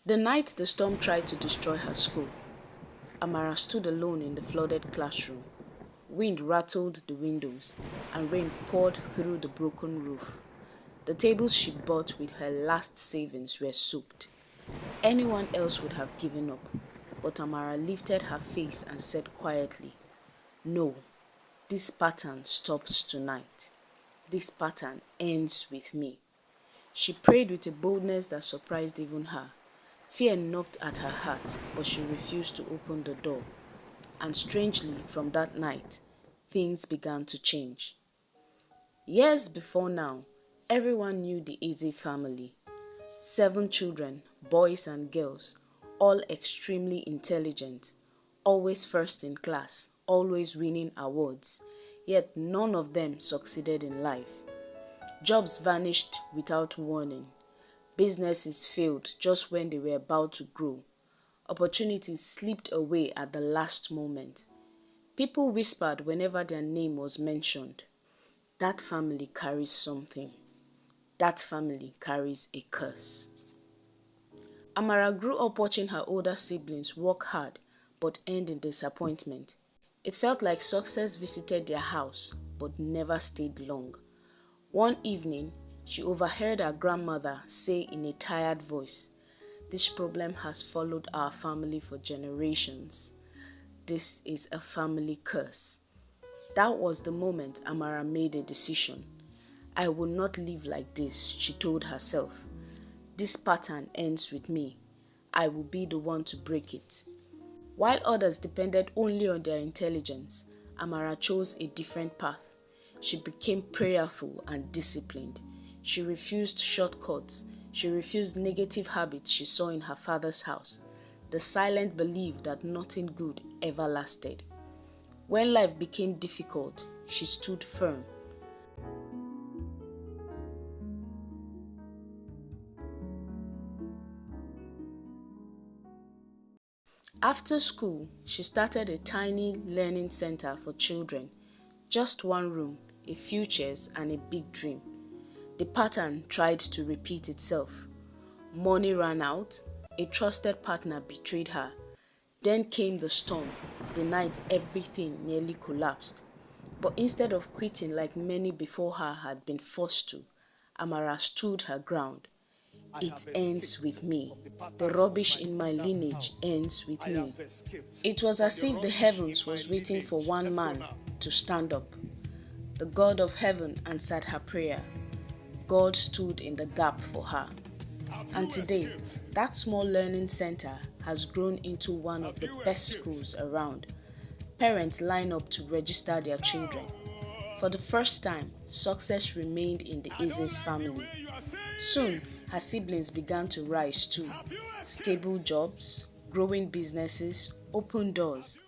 The night the storm tried to destroy her school, Amara stood alone in the flooded classroom. Wind rattled the windows and rain poured through the broken roof. The tables she bought with her last savings were soaked. Anyone else would have given up, but Amara lifted her face and said quietly, "No, this pattern stops tonight. This pattern ends with me." She prayed with a boldness that surprised even her. Fear knocked at her heart, but she refused to open the door. And strangely, from that night, things began to change. Years before now, everyone knew the Eze family. 7 children, boys and girls, all extremely intelligent, always first in class, always winning awards, yet none of them succeeded in life. Jobs vanished without warning. Businesses failed just when they were about to grow. Opportunities slipped away at the last moment. People whispered whenever their name was mentioned. That family carries something. That family carries a curse. Amara grew up watching her older siblings work hard but end in disappointment. It felt like success visited their house but never stayed long. One evening, she overheard her grandmother say in a tired voice, "This problem has followed our family for generations. This is a family curse." That was the moment Amara made a decision. "I will not live like this," she told herself. "This pattern ends with me. I will be the one to break it." While others depended only on their intelligence, Amara chose a different path. She became prayerful and disciplined. She refused shortcuts. She refused negative habits she saw in her father's house. The silent belief that nothing good ever lasted. When life became difficult, she stood firm. After school, she started a tiny learning center for children. Just one room, a few chairs, and a big dream. The pattern tried to repeat itself. Money ran out. A trusted partner betrayed her. Then came the storm, the night everything nearly collapsed. But instead of quitting like many before her had been forced to, Amara stood her ground. "It ends with me. The rubbish in my lineage ends with me." It was as if the heavens was waiting for one man to stand up. The God of heaven answered her prayer. God stood in the gap for her. And today, that small learning center has grown into one of the best schools around. Parents line up to register their children. For the first time, success remained in the Eze's family. Soon, her siblings began to rise too. Stable jobs, growing businesses, open doors.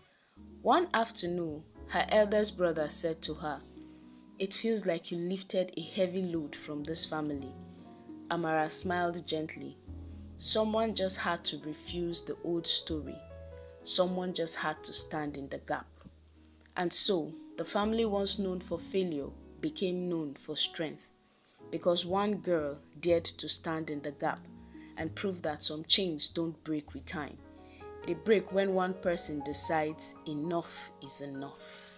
One afternoon, her eldest brother said to her, "It feels like you lifted a heavy load from this family." Amara smiled gently. Someone just had to refuse the old story. Someone just had to stand in the gap. And so, the family once known for failure became known for strength. Because one girl dared to stand in the gap and prove that some chains don't break with time. They break when one person decides enough is enough.